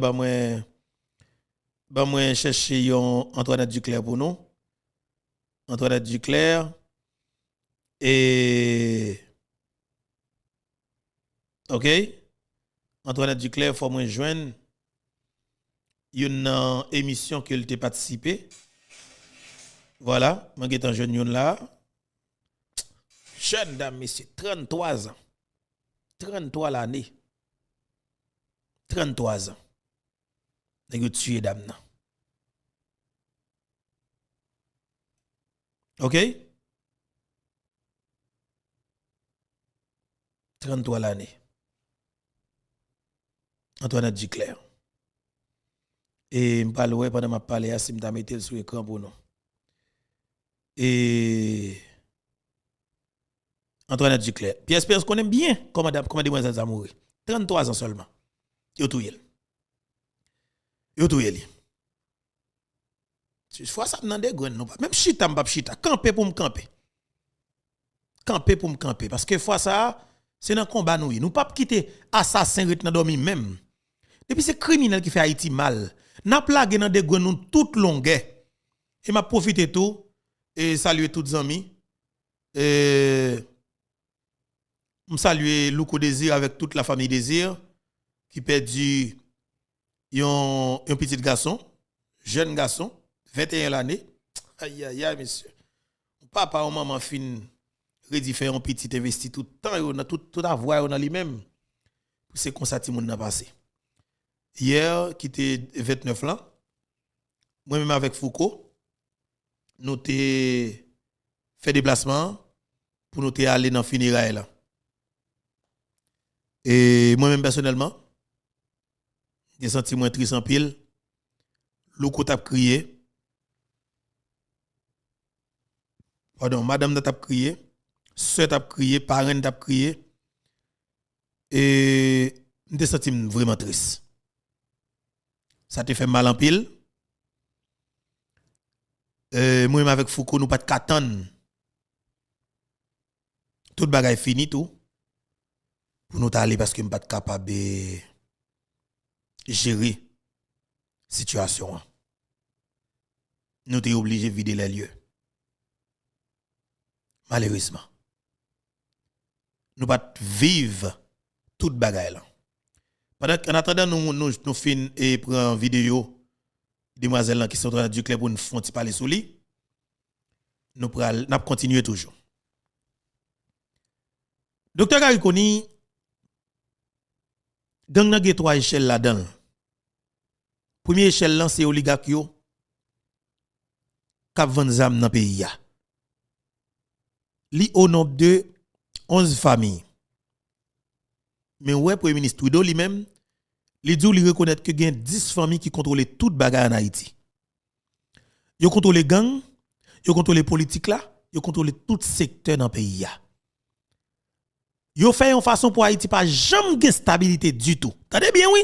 moi chercher Antoinette Duclerc pour nous. Antoinette Duclerc et OK. Antoinette Duclerc, il faut moi joindre une émission qu'elle t'a participé. Voilà, moi qui est un jeune là. Jeune dame, monsieur, 33 ans. 33 l'année. 33 ans. Vous tué dame. OK? 33 l'année. Antoinette Duclerc. Et je parle pendant ma parler si je mettre sur l'écran pour nous. Et Antoinette Duclerc. Pierre Espérance connaît bien comme mademoiselle Zamouri. 33 ans seulement. Yo tout yel. Yo tout yel. Si fois ça dans des grennes non pas même chita m'pa chita, camper pour me camper. Camper pour me camper parce que fois ça c'est dans combat nous pas quitter assassin ret dans dormi même. Depuis c'est criminel qui fait Haïti mal. N'a plagué dans des grennes nous toute longueur. Et m'a profité tout et saluer toutes les amis. Et me saluer Louko Désir avec toute la famille Désir qui perdu un petit garçon, jeune garçon, 21 l'année. Aïe aïe aïe monsieur. Papa ou maman fin ready faire un petit investi tout le temps on a tout avoir dans lui-même. C'est comme ça ti moun n'a passé. Hier qui était 29 ans. Moi même avec Foucault nous t'ai fait déplacement pour nous t'ai aller dans funérailles là. Et moi-même personnellement, j'ai senti moins triste en pile. Louko t'a crié. Pardon, madame t'a crié. Sœur t'a crié, parents t'a crié. Et j'ai senti vraiment triste. Ça te fait mal en pile. Moi-même avec Foucault, nous pas de qu'attendre. Tout bagay fini tout. Pour nous aller parce que nous pas capable de gérer la situation. Nous sommes obligés de vider les lieux. Malheureusement. Nous pas vivre toute bagaille là. En attendant nous fin et prend vidéo demoiselles qui sont dans du club pour nous font parler sur lui. Nous continuer toujours. Docteur Gariconi gang nan gen 3 échelles là-dedans. Première échelle là c'est oligarque yo k'ap vend zam dans pays ya. Li au nombre de 11 familles. Mais ouais premier ministre Trudeau lui-même li dit li reconnaître que gen 10 familles qui contrôlent toute bagarre en Haïti. Yo contrôle gang, yo contrôle politique là, yo contrôle tout secteur dans pays ya. Yo fait une façon pour Haïti pas jamais de stabilité du tout. Attendez bien oui.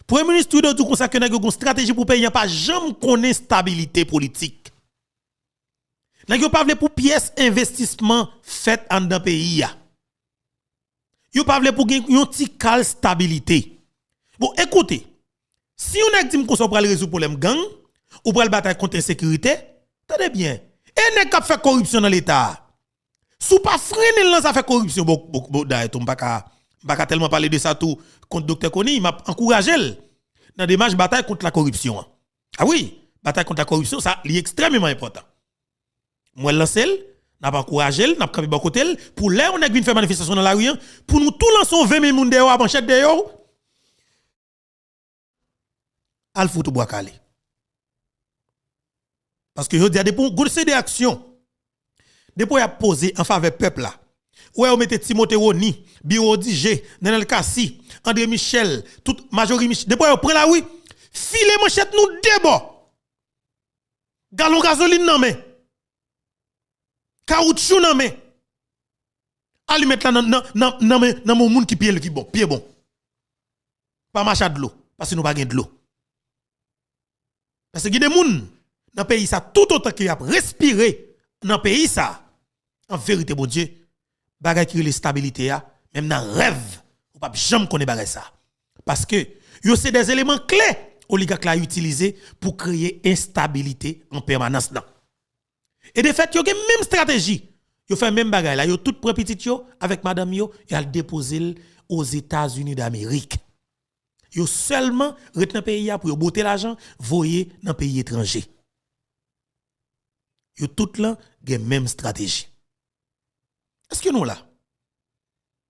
Premier ministre Trudeau tout consacre une stratégie pour pays pas jamais connaît stabilité politique. N'a pas vle pour pièce investissement fait en dans pays ya. Yo pas vle pour une petite cal stabilité. Bon écoutez, si on a dit qu'on soit pour résoudre problème gang ou pour la bataille contre l'insécurité, attendez bien. Et n'est qu'à faire corruption dans l'état. Sous pas freiner là ça fait corruption d'ailleurs on pas tellement parler de ça tout contre docteur Koni, il m'a encouragé dans démarche bataille contre la corruption. Ah oui, bataille contre la corruption ça est extrêmement important. Moi lancer n'a pas encouragé, n'a pas campé bon côté pour là on a vinn faire manifestation dans la rue pour nous tout lancer 20 000 moun dehors à manchette dehors. Al foutou bois calé. Parce que yo dit des grosses actions. Depuis a posé en faveur peuple là. Ouais on mette Timothée Roni, Biro DJ, Nenel Kassi, André Michel, toute Majorie Michel. Depuis on prend la rue, filer manchette nous débo. Galon gasoline nan men. Caoutchouc nan men. Ali mettre là nan mon moun qui pied bon. Pas marcher de l'eau parce que nous pas gain de l'eau. Parce que des moun dans pays ça tout autant qui a respirer dans pays ça. En vérité, bon Dieu, bagay qui la stabilité, même dans rêve, ou pas jamais connaître bagay ça. Parce que, yo c'est des éléments clés oligarques l'a utilisé pour créer instabilité en permanence. Et de fait, yo gen même stratégie. Yo fait même bagay là, yo tout prend petit yo avec madame yo, et al déposer aux États-Unis d'Amérique. Yo seulement retient pays pour yo botter l'argent, voyer dans pays étranger. Yo tout là gen même stratégie. Est-ce que nous là?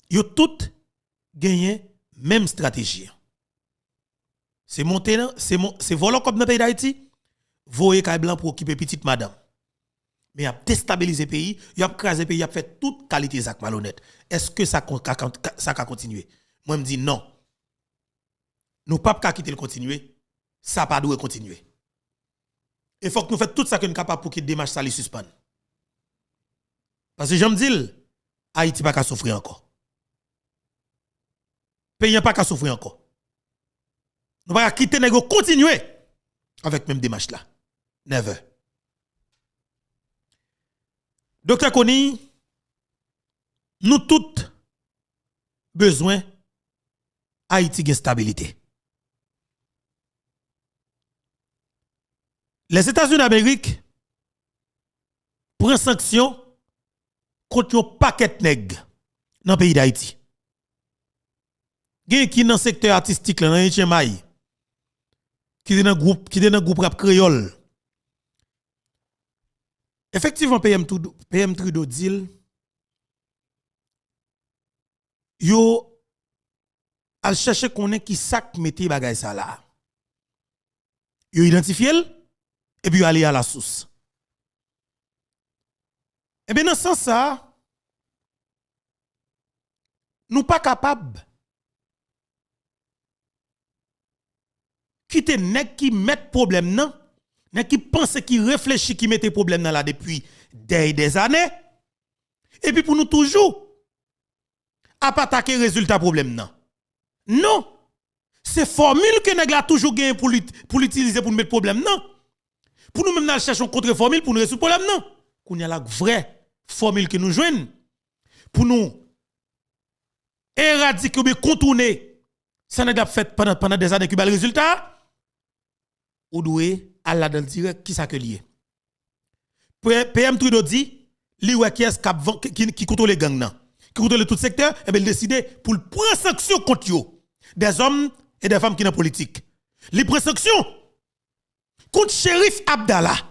Yo tout gagné même stratégie. C'est monter c'est voler comme dans le pays d'Haïti, voyer kay blanc pour occuper petite madame. Mais il a déstabilisé le pays, il a crasé le pays, il a fait toute qualité zak malhonnête. Est-ce que ça va continuer? Moi je me dis non. Nous pas quitter le continuer. ça pas doit continuer. Il faut que nous fassions tout ça que nous sommes capables pour que démarche ça les suspende. Parce que j'aime dire, Haïti pas qu'à souffrir encore. Pays pas qu'à souffrir encore. Nous pas quitter négo continuer avec même démarche là. Never. Docteur Koni, nous tous besoin Haïti de stabilité. Les États-Unis d'Amérique prennent sanction contre un paquet de nègres dans le pays d'Haïti. Gen qui dans le secteur artistique là, dans Chemaï, qui est dans le groupe rap créole. Effectivement, PM Trudeau dit yo al chercher connaît qui sak mette bagay ça là. Yo identifié et puis aller à la source. Et bien dans ce sens ça nous pas capable quitter nèg qui met problème nan, nèg qui pense qui réfléchit qui mette problème nan là depuis des années et puis pour nous toujours à pas attaquer résultat problème nan. Non. C'est formule que nèg la toujours gagné pour l'utiliser pour mettre problème non. Pour nous même nous cherchons contre-formule pour nous résoudre problème non. Qu'on y a la vraie formule que nous joignons pour nous éradiquer ou bien contourner ça n'a fait pendant des années qui ba le résultat ou doué à la dans direct qui ça que lié. PM Trudeau dit li wè qui contrôle les gangs nan, qui contrôle tout secteur et bien il décide pour prendre sanction contre yo, des hommes et des femmes qui dans politique. Li prend sanction contre Shérif Abdallah.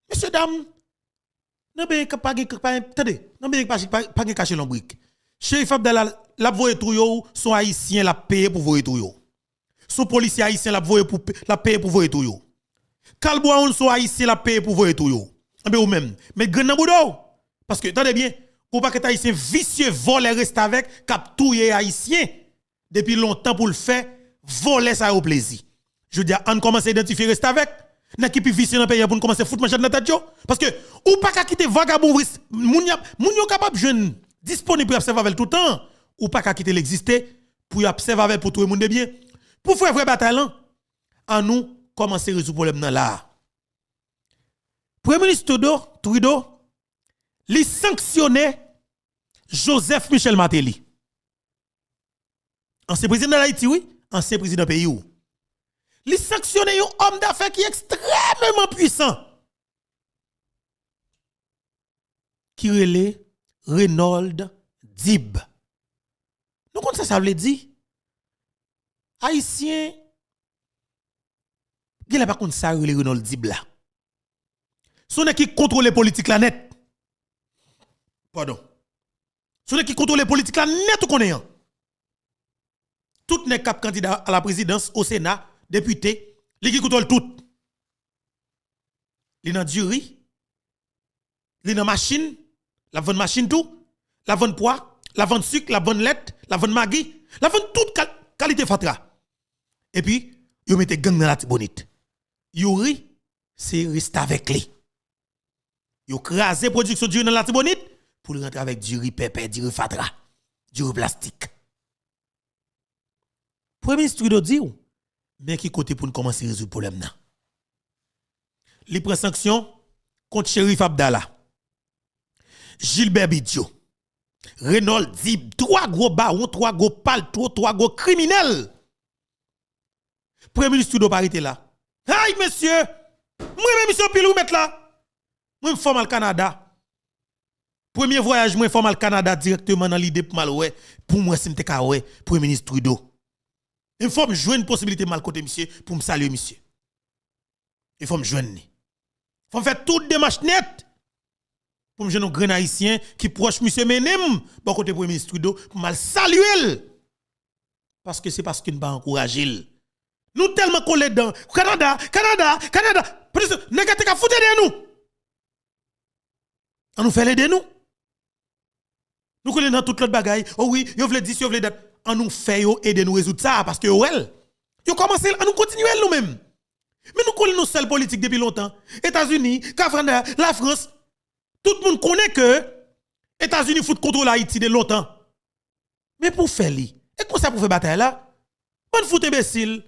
Monsieur dame, non ben pas attendez, non ben pas cacher l'ombrique. Shérif Abdallah la voye tout yo, son haïtien la paye pour voyer tout yo. Son policier haïtien la voye pour la paye pour voyer tout yo. Kalboa son haïtien la paye pour voyer tout yo. Ben ou même, mais grand naboudo parce que attendez bien, ou pas que haïtien vicieux voler reste avec cap touyer haïtien depuis longtemps pour le faire, voler ça au plaisir. Je veux dire, on commence à identifier reste avec n'a qui plus vicieux dans le pays pour commencer à foutre manchette dans tête yo parce que ou pas qu'à quitter vagabond moun yo capable jeune disponible pour observer avec tout le temps ou pas qu'à quitter l'exister pour observer avec pour tout le monde de bien pour faire vrai bataille en nous commencer à résoudre problème dans là. Premier ministre Trudeau li sanctionné Joseph Michel Martelly. Ancien président de l'Haïti oui, ancien président pays où. Li sanctionné un homme d'affaires qui est extrêmement puissant. Qui relève Reynold Dib. Nous compte ça veut dire haïtien il a pas contre ça relève Reynold Dib là. Son qui contrôle les politiques la net. Pardon. Son qui contrôle les politiques la net ou connaît. Tout n'est cap candidat à la présidence au Sénat, député, li qui contrôle tout. Li nan jury, li nan machine, la vente machine tout, la vente poids, la vente sucre, la vente lait, la vente maggi, la vente toute qualité fatra. Et puis, yo mette gang dans la tibonite. Yuri, c'est rester avec lui. Yo crasé production du dans la tibonite pour rentrer avec du riz pépé, du riz fatra, du riz plastique. Premier ministre Trudeau dit mais qui côté pour nous commencer à résoudre le problème là. Li prend sanction contre Shérif Abdallah, Gilbert Bidjo, Reynold Dib, 3 gros barons, 3 gros palto, 3 gros criminels. Premier ministre Trudeau pas arrêté là. Aïe monsieur, moi même mission pile ou mettre là. Moi me forme au Canada. Premier voyage moi forme au Canada directement dans l'idée pour mal ouais pour moi c'est m'te ouais Premier ministre Trudeau. Il faut me joindre une possibilité mal côté monsieur pour me saluer monsieur. Il faut me joindre. Il faut me faire toute démarche nette pour me joindre un grand haïtien qui proche monsieur Menem bon côté Premier ministre Trudeau pour mal saluer parce que c'est parce qu'il ne pas encourager. Nous tellement collés dedans. Canada. Peut-être négatif à foutre de nous. On nous fait l'aider nous. Nous collés dans toute l'autre bagaille. Oh oui, yo vle 10, yo vle date. On nous fait aider nous résoudre ça parce que well, Yo commencé à nous continuer nous-mêmes. Mais nous connaissons nos seuls politiques depuis longtemps. États-Unis, Canada, la France, tout le monde connaît que États-Unis foutent contrôle Haïti de longtemps. Mais pour faire li, et comment ça pour faire bataille là? On fout imbécile.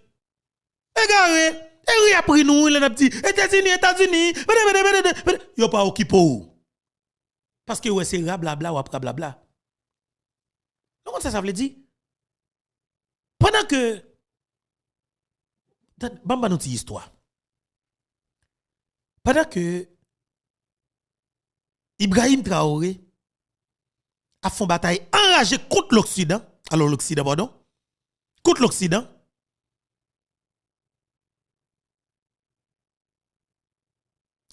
Égaré, et rien pris nous, il a dit États-Unis, yo pas occupé. Parce que ouais c'est blabla ou après blabla. Donc ça veut dire pendant que bamba nous petite histoire. Pendant que Ibrahim Traoré a fait une bataille enragée contre l'Occident, contre l'Occident.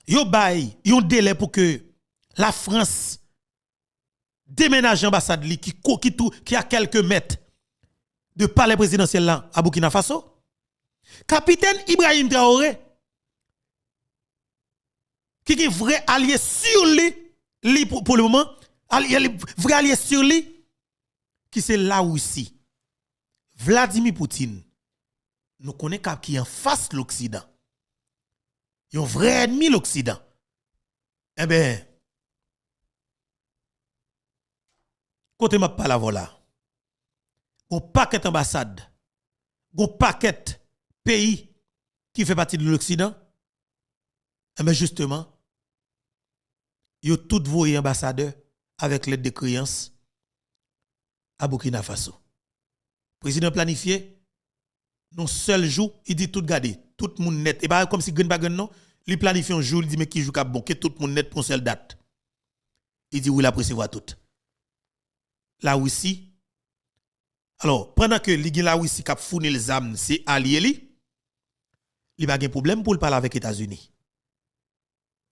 Yo bay, yon délai pour que la France déménage l'ambassade qui a quelques mètres de palais présidentiel là à Burkina Faso. Capitaine Ibrahim Traoré qui est vrai allié sur lui pour le moment, vrai allié sur lui qui c'est la Russie. Vladimir Poutine nous connaissons qui en face l'Occident. Un vrai ennemi l'Occident. Eh bien, côté m'a pas la voilà. Un paquet d'ambassades, un paquet pays qui fait partie de l'Occident. Eh bien, justement, yo tout voyé ambassadeur avec l'aide de créances à Burkina Faso. Président planifié, non seul jour, il dit tout garder, tout le monde net. Et pas comme si Green Bagan non, il planifie un jour, il dit mais qui joue cap bon, que tout le monde net pour une seule date. Il dit oui, la prévoir tout. La Russie. Alors, pendant que la Russie cap fournit les armes, c'est allié li, il pas de problème pour parler avec les États-Unis.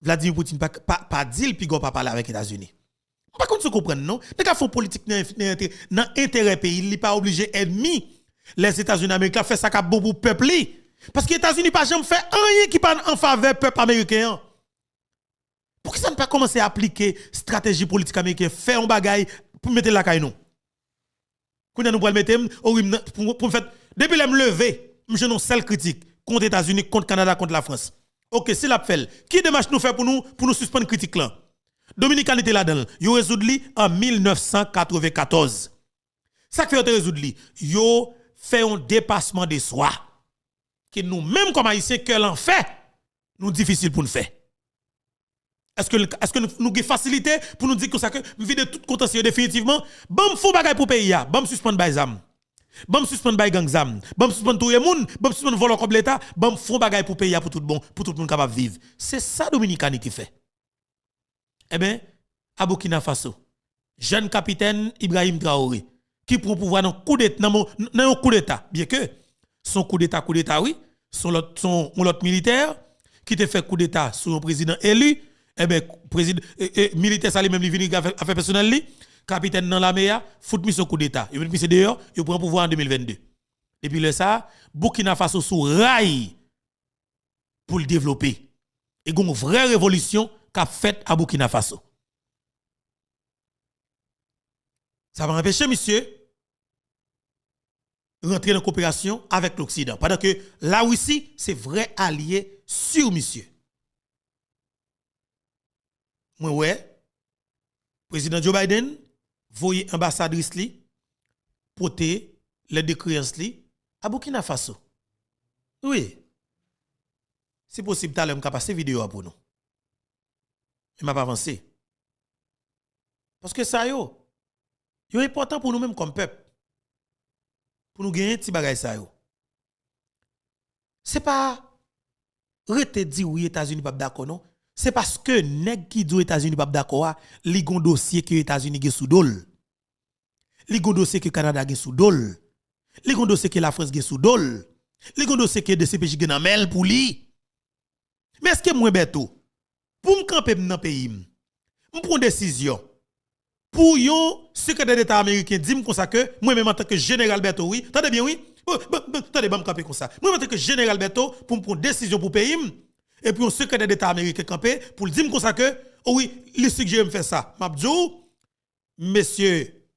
Vladimir Poutine pas dit puis pas parler avec les États-Unis. Par contre, vous comprenez non? Les gars font politique dans intérêt pays, il pas obligé ennemi. Les États-Unis américains fait ça cap bon pour peuple. Parce que les États-Unis pas jamais fait rien qui pas en faveur peuple américain. Pourquoi ça ne pas commencer à appliquer stratégie politique américaine, faire un bagay pour mettre la caille non? Quand nous pour mettre pour faire depuis le lever, je non seul critique contre les États-Unis, contre le Canada, contre la France. OK, c'est la fait. Qui démarche nous fait pour nous suspendre critique là? Dominicain était là-dedans. Yo résoudre li en 1994. Ça fait résoudre li. Yo fait un dépassement de soi que nous même comme haïtiens que l'en fait nous difficile pour nous faire. Est-ce que nous avons facilité pour nous dire que ça que vide tout contentieux définitivement bon fou bagay pour pays ya bon suspendre bay zam bon suspendre bay gang zam bon suspendre tout le monde bon suspendre voler comme l'état bon fou bagay pour pays ya pour tout le monde capable vivre. C'est ça Dominicaine fait. Eh bien, à Burkina Faso, jeune capitaine Ibrahim Traoré, qui prend pouvoir dans un coup d'état, bien que son coup d'état, oui, son l'autre militaire, qui te fait coup d'état sur un président élu, eh bien, président militaire, ça lui-même, il vient affaire personnelle, capitaine dans l'armée, fout mis son coup d'état. Il vient mis dehors, il prend pouvoir en 2022. Depuis le ça, Burkina Faso sous rail pour le développer. Et une vraie révolution qu'a fait à Burkina Faso. Ça va empêcher, monsieur, rentrer dans coopération avec l'Occident. Pendant que la Russie, c'est vrai allié sur monsieur. Moi, ouais, président Joe Biden, voyez ambassadrice li, porter les décréances li à Burkina Faso. Oui. C'est possible, t'as l'air passer vidéo pour nous. Il m'a pas avancé. Parce que ça yo est important pour nous-mêmes comme peuple. Pour nous gagner petit bagay ça yo. C'est pas rete di oui États-Unis pas d'accord non, c'est parce que nèg qui dit États-Unis pas d'accord, li gon dossier que États-Unis gen sous dol. Li gon dossier que Canada gen sous dol. Li gon dossier que la France gen sous dol. Li gon dossier que DCPJ gen amel pour li. Mais est-ce que moi beto pour me camper dans pays, me prendre décision pour yon secrétaire d'État américain dit comme ça que moi même en tant que général Beto oui, attendez bien oui. Attendez me camper comme ça. Moi en tant que général Beto pour me prendre décision pour pays et puis un secrétaire d'État américain camper pour dire comme ça que oh oui, il suggère me faire ça. M'abdou monsieur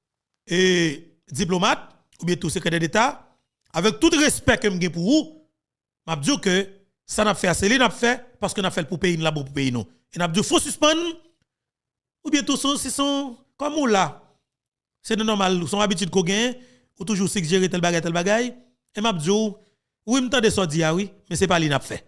et diplomate ou bien tout secrétaire d'État, avec tout respect que j'ai pour vous, m'a dit que ça n'a fait assez, n'a fait parce que n'a fait pour payer là pour payer nous. Et n'a dit faut suspendre ou bien tout ça si sont comme ou là. C'est normal, son habitude qu'on gagne ou toujours suggérer tel bagage et m'a dit oui m'tendez ça dire oui, mais c'est pas li n'a fait.